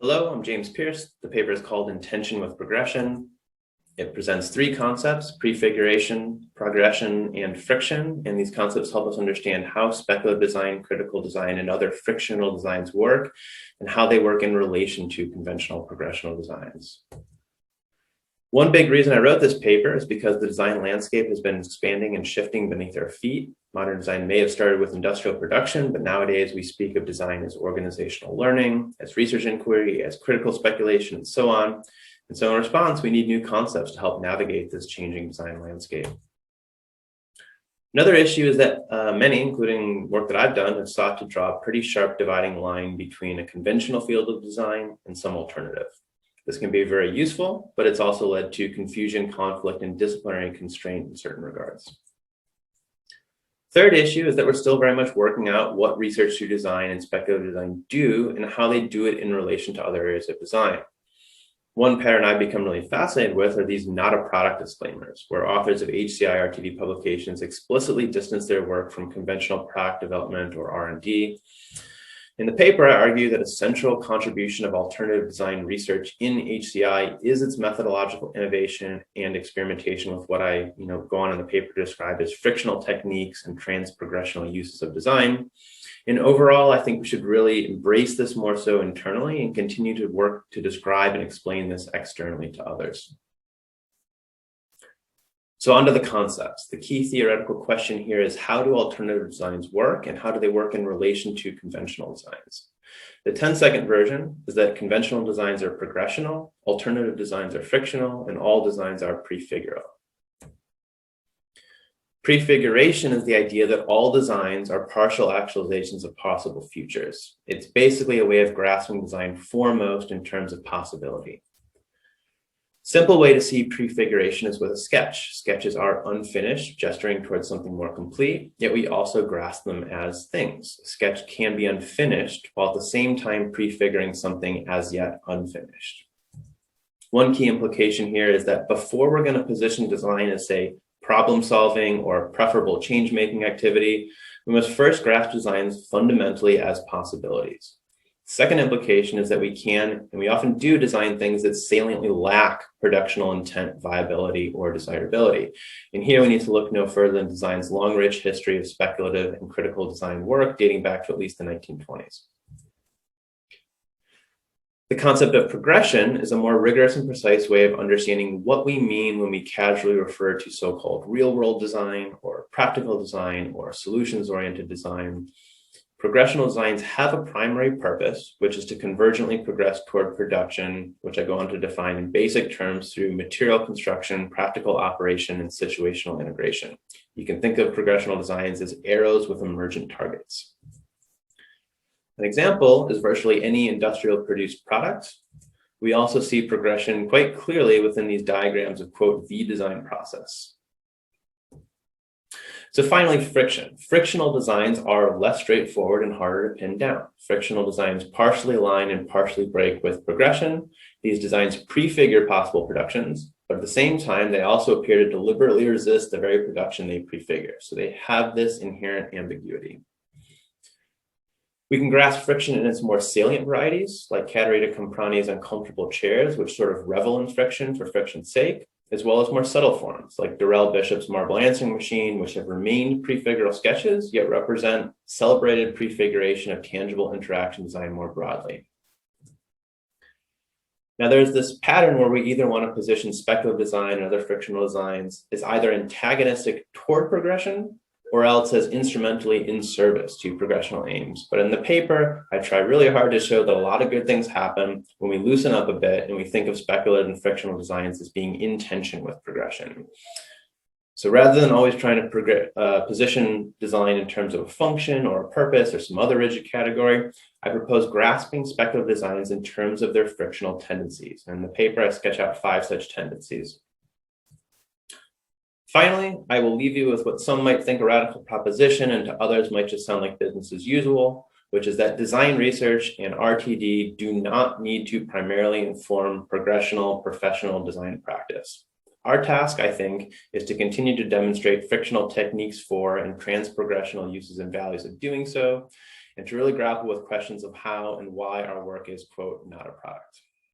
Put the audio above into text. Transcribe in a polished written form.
Hello, I'm James Pierce. The paper is called In Tension with Progression. It presents three concepts: prefiguration, progression, and friction. And these concepts help us understand how speculative design, critical design, and other frictional designs work, and how they work in relation to conventional progressional designs. One big reason I wrote this paper is because the design landscape has been expanding and shifting beneath our feet. Modern design may have started with industrial production, but nowadays we speak of design as organizational learning, as research inquiry, as critical speculation, and so on. And so in response, we need new concepts to help navigate this changing design landscape. Another issue is that many, including work that I've done, have sought to draw a pretty sharp dividing line between a conventional field of design and some alternative. This can be very useful, but it's also led to confusion, conflict, and disciplinary constraint in certain regards. Third issue is that we're still very much working out what research through design and speculative design do and how they do it in relation to other areas of design. One pattern I've become really fascinated with are these not a product disclaimers, where authors of HCI RTD publications explicitly distance their work from conventional product development or R&D. In the paper, I argue that a central contribution of alternative design research in HCI is its methodological innovation and experimentation with what I go on in the paper to describe as frictional techniques and transprogressional uses of design. And overall, I think we should really embrace this more so internally and continue to work to describe and explain this externally to others. So onto the concepts. The key theoretical question here is, how do alternative designs work and how do they work in relation to conventional designs? The 10-second version is that conventional designs are progressional, alternative designs are frictional, and all designs are prefigural. Prefiguration is the idea that all designs are partial actualizations of possible futures. It's basically a way of grasping design foremost in terms of possibility. Simple way to see prefiguration is with a sketch. Sketches are unfinished, gesturing towards something more complete, yet we also grasp them as things. A sketch can be unfinished while at the same time prefiguring something as yet unfinished. One key implication here is that before we're going to position design as, say, problem solving or preferable change-making activity, we must first grasp designs fundamentally as possibilities. Second implication is that we can, and we often do, design things that saliently lack productional intent, viability, or desirability. And here we need to look no further than design's long, rich history of speculative and critical design work dating back to at least the 1920s. The concept of progression is a more rigorous and precise way of understanding what we mean when we casually refer to so-called real-world design or practical design or solutions-oriented design. Progressional designs have a primary purpose, which is to convergently progress toward production, which I go on to define in basic terms through material construction, practical operation, and situational integration. You can think of progressional designs as arrows with emergent targets. An example is virtually any industrial produced product. We also see progression quite clearly within these diagrams of, quote, the design process. So finally, friction. Frictional designs are less straightforward and harder to pin down. Frictional designs partially align and partially break with progression. These designs prefigure possible productions, but at the same time, they also appear to deliberately resist the very production they prefigure. So they have this inherent ambiguity. We can grasp friction in its more salient varieties, like Caterina Camprani's uncomfortable chairs, which sort of revel in friction for friction's sake, as well as more subtle forms like Durrell Bishop's marble answering machine, which have remained prefigural sketches, yet represent celebrated prefiguration of tangible interaction design more broadly. Now, there's this pattern where we either want to position speculative design and other frictional designs as either antagonistic toward progression or else as instrumentally in service to progressional aims. But in the paper, I try really hard to show that a lot of good things happen when we loosen up a bit and we think of speculative and frictional designs as being in tension with progression. So rather than always trying to position design in terms of a function or a purpose or some other rigid category, I propose grasping speculative designs in terms of their frictional tendencies. And in the paper, I sketch out 5 such tendencies. Finally, I will leave you with what some might think a radical proposition and to others might just sound like business as usual, which is that design research and RTD do not need to primarily inform progressional professional design practice. Our task, I think, is to continue to demonstrate frictional techniques for and transprogressional uses and values of doing so, and to really grapple with questions of how and why our work is, quote, not a product.